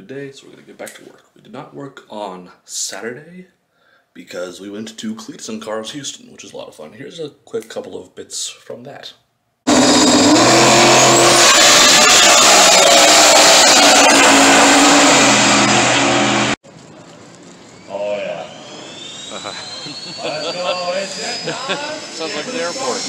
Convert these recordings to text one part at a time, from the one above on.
today, so we're gonna get back to work. We did not work on Saturday because we went to Cleats and Cars Houston, which is a lot of fun. Here's a quick couple of bits from that. Oh yeah. Let's go, it's Sounds like the airport.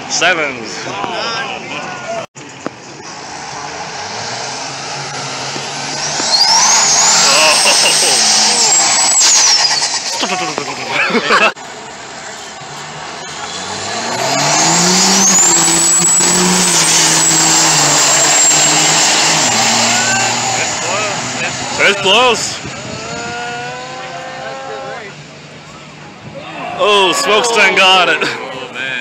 Sevens. It's close. Oh, Smokestack got it. Oh man.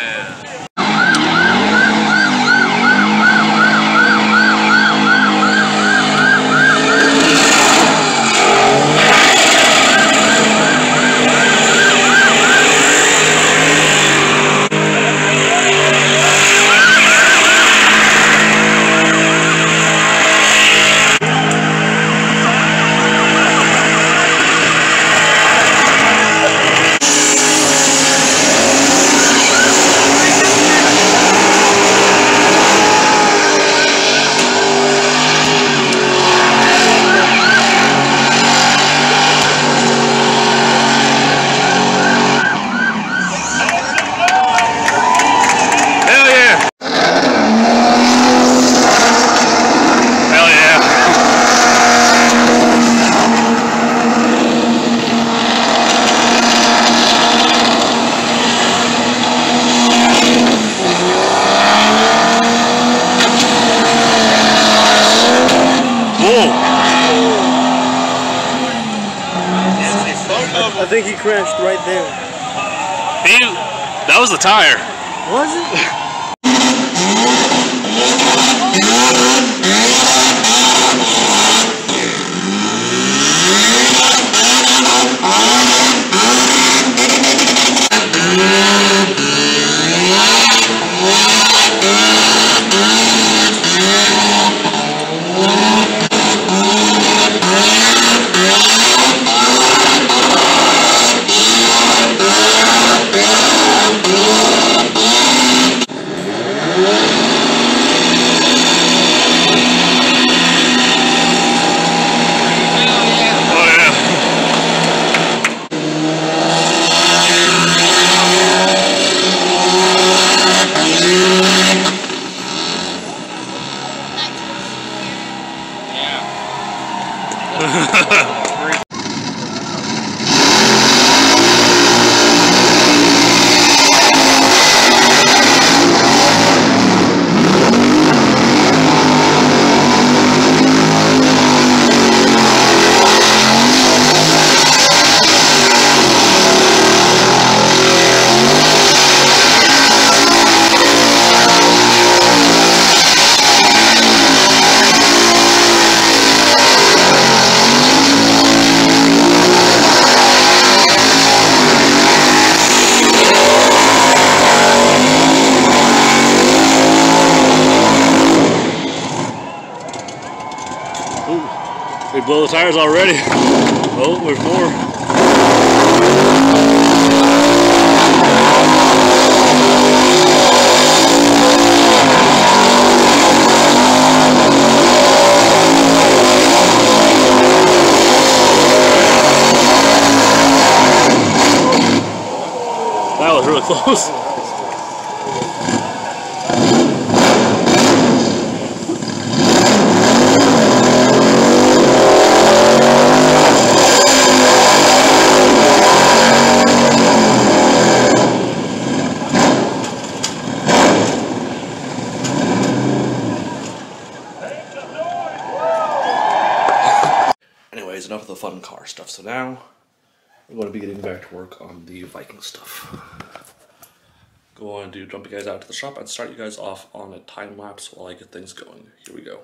I think he crashed right there. That was the tire. Was it? They blow the tires already. Oh, there's more. That was really close. Anyways, enough of the fun car stuff. So now we're going to be getting back to work on the Viking stuff. Going to jump you guys out to the shop and start you guys off on a time lapse while I get things going. Here we go.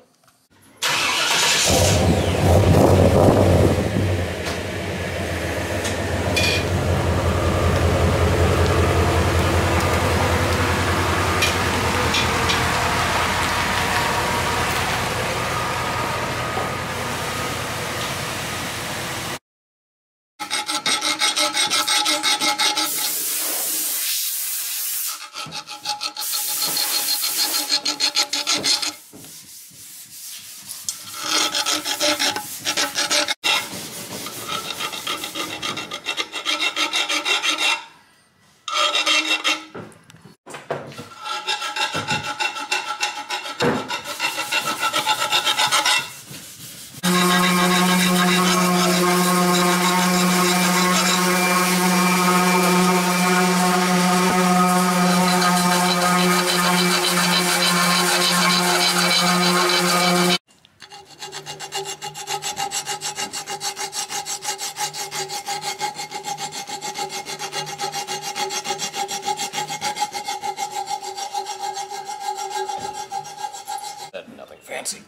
Nothing fancy.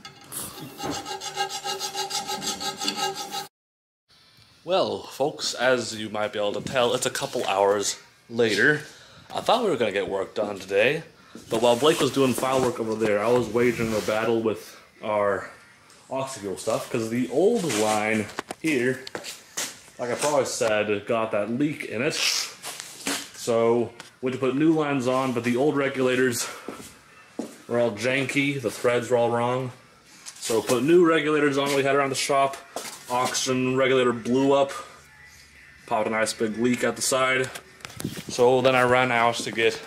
Well, folks, as you might be able to tell, it's a couple hours later. I thought we were going to get work done today, but while Blake was doing file work over there, I was waging a battle with our oxyfuel stuff, because the old line here, like I probably said, got that leak in it. So we had to put new lines on, but the old regulators were all janky, the threads were all wrong. So put new regulators on we had around the shop. Oxygen regulator blew up, popped a nice big leak at the side. So then I ran out to get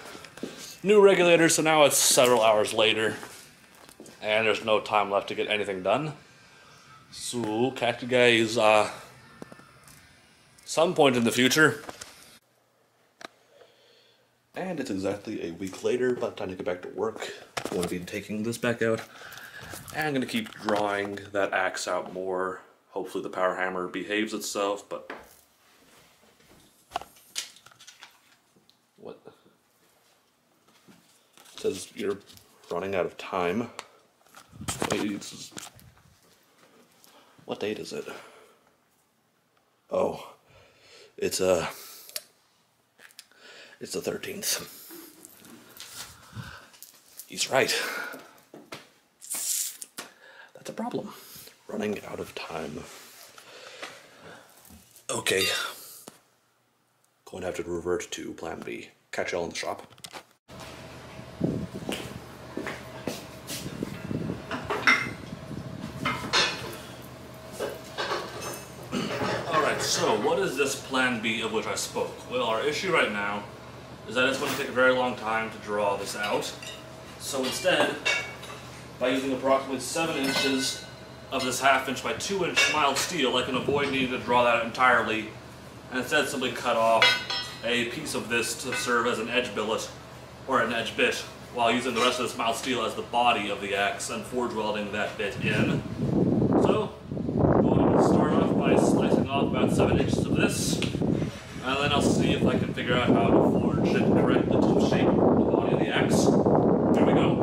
new regulators, so now it's several hours later and there's no time left to get anything done. So catch you guys some point in the future. And it's exactly a week later. By the time to get back to work, I'm going to be taking this back out. And I'm going to keep drawing that axe out more. Hopefully the power hammer behaves itself, but... What? It says you're running out of time. Wait, what date is it? Oh, it's the 13th. He's right. That's a problem. Running out of time. Okay. Going to have to revert to plan B. Catch y'all in the shop. Alright, so what is this plan B of which I spoke? Well, our issue right now is that it's going to take a very long time to draw this out. So instead, by using approximately 7 inches of this 1/2 inch by 2 inch mild steel, I can avoid needing to draw that entirely, and instead simply cut off a piece of this to serve as an edge billet, or an edge bit, while using the rest of this mild steel as the body of the axe and forge welding that bit in. So, I'm going to start off by slicing off about 7 inches of this, and then I'll see if I can figure out how to forge it correctly to shape the body of the axe. Here we go.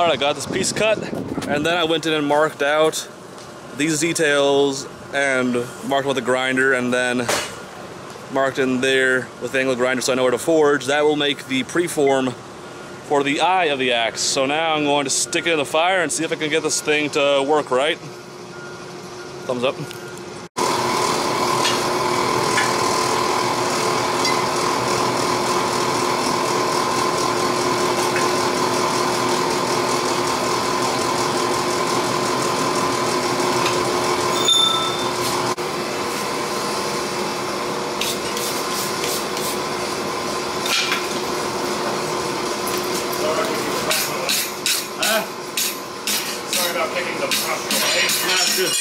out, I got this piece cut, and then I went in and marked out these details and marked with the grinder, and then marked in there with the angle grinder so I know where to forge. That will make the preform for the eye of the axe. So now I'm going to stick it in the fire and see if I can get this thing to work right. Thumbs up. Sorry about picking the brush away. That's good.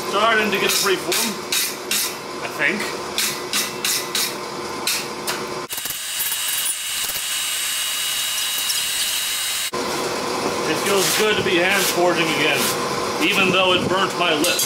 Starting to get free form, I think. It feels good to be hand forging again, even though it burnt my lip.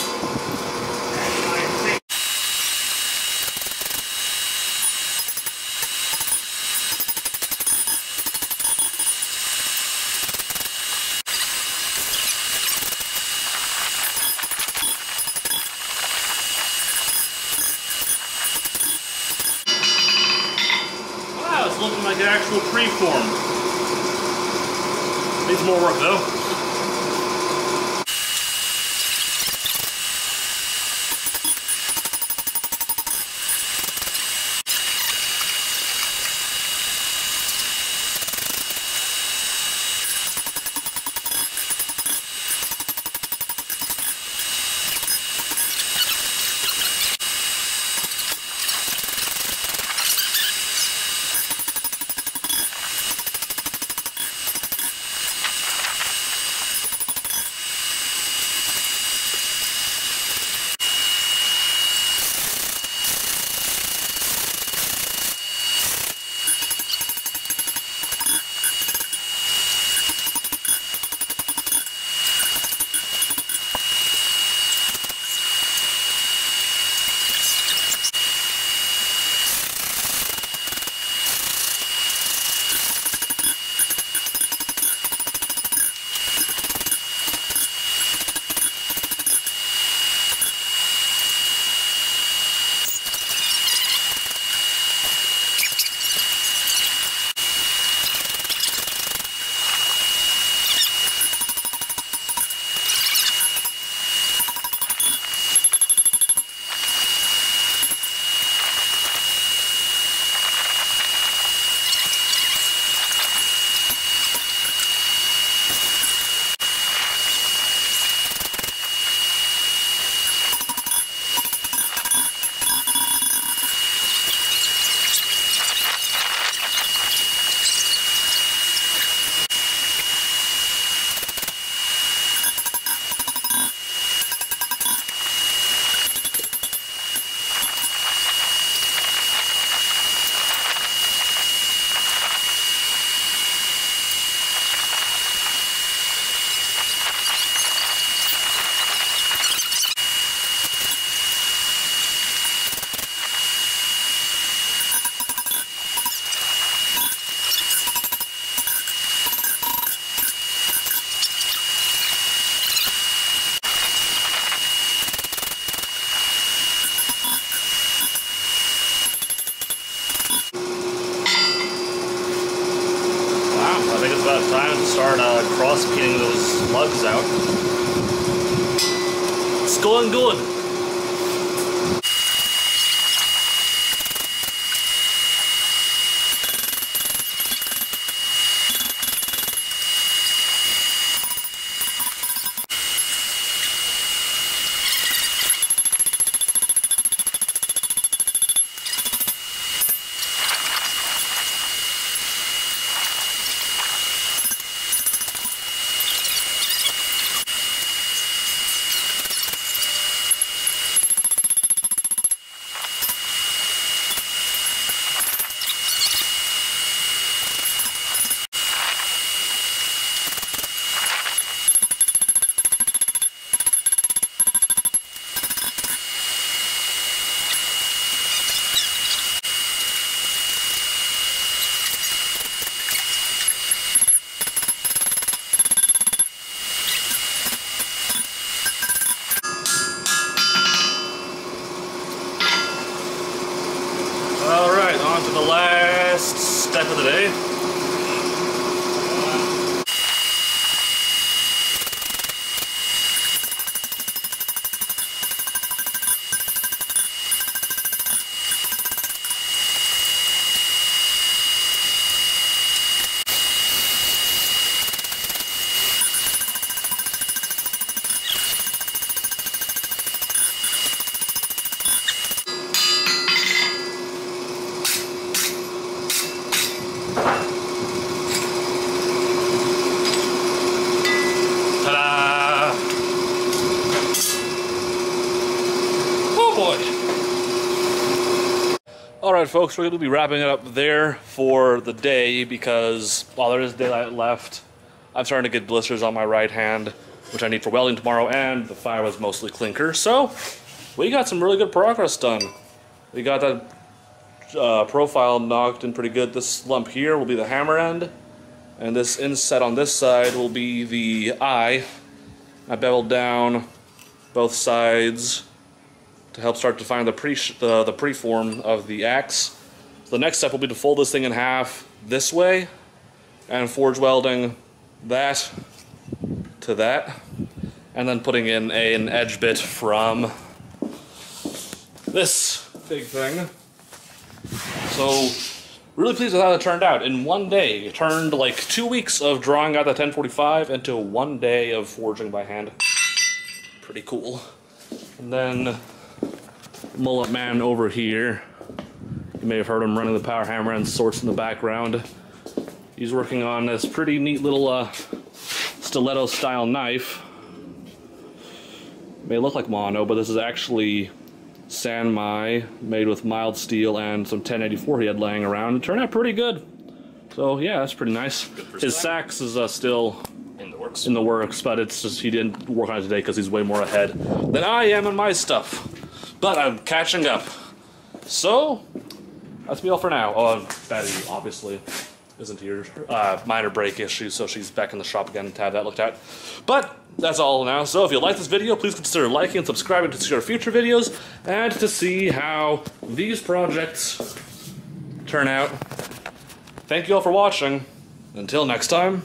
It's looking like an actual preform. Needs more work though. I think it's about time to start cross-peening those lugs out. It's going good. Alright, on to the last step of the day. Ta-da! Oh boy! Alright folks, we're going to be wrapping it up there for the day because while there is daylight left, I'm starting to get blisters on my right hand, which I need for welding tomorrow, and the fire was mostly clinker, so we got some really good progress done. We got that profile knocked in pretty good. This lump here will be the hammer end, and this inset on this side will be the eye. I beveled down both sides to help start define the preform of the axe. So the next step will be to fold this thing in half this way and forge welding that to that, and then putting in an edge bit from this big thing. So really pleased with how it turned out. In one day, it turned like 2 weeks of drawing out the 1045 into 1 day of forging by hand. Pretty cool. And then Mullet Man over here, you may have heard him running the power hammer and sorts in the background. He's working on this pretty neat little stiletto style knife. May look like mono, but this is actually Sanmai made with mild steel and some 1084 he had laying around. It turned out pretty good. So yeah, that's pretty nice. His sax is still in the works, but it's just he didn't work on it today because he's way more ahead than I am in my stuff. But I'm catching up. So that's me all for now. Oh, Betty obviously isn't here. Minor brake issue, so she's back in the shop again to have that looked at. But that's all now. So if you like this video, please consider liking and subscribing to see our future videos and to see how these projects turn out. Thank you all for watching. Until next time.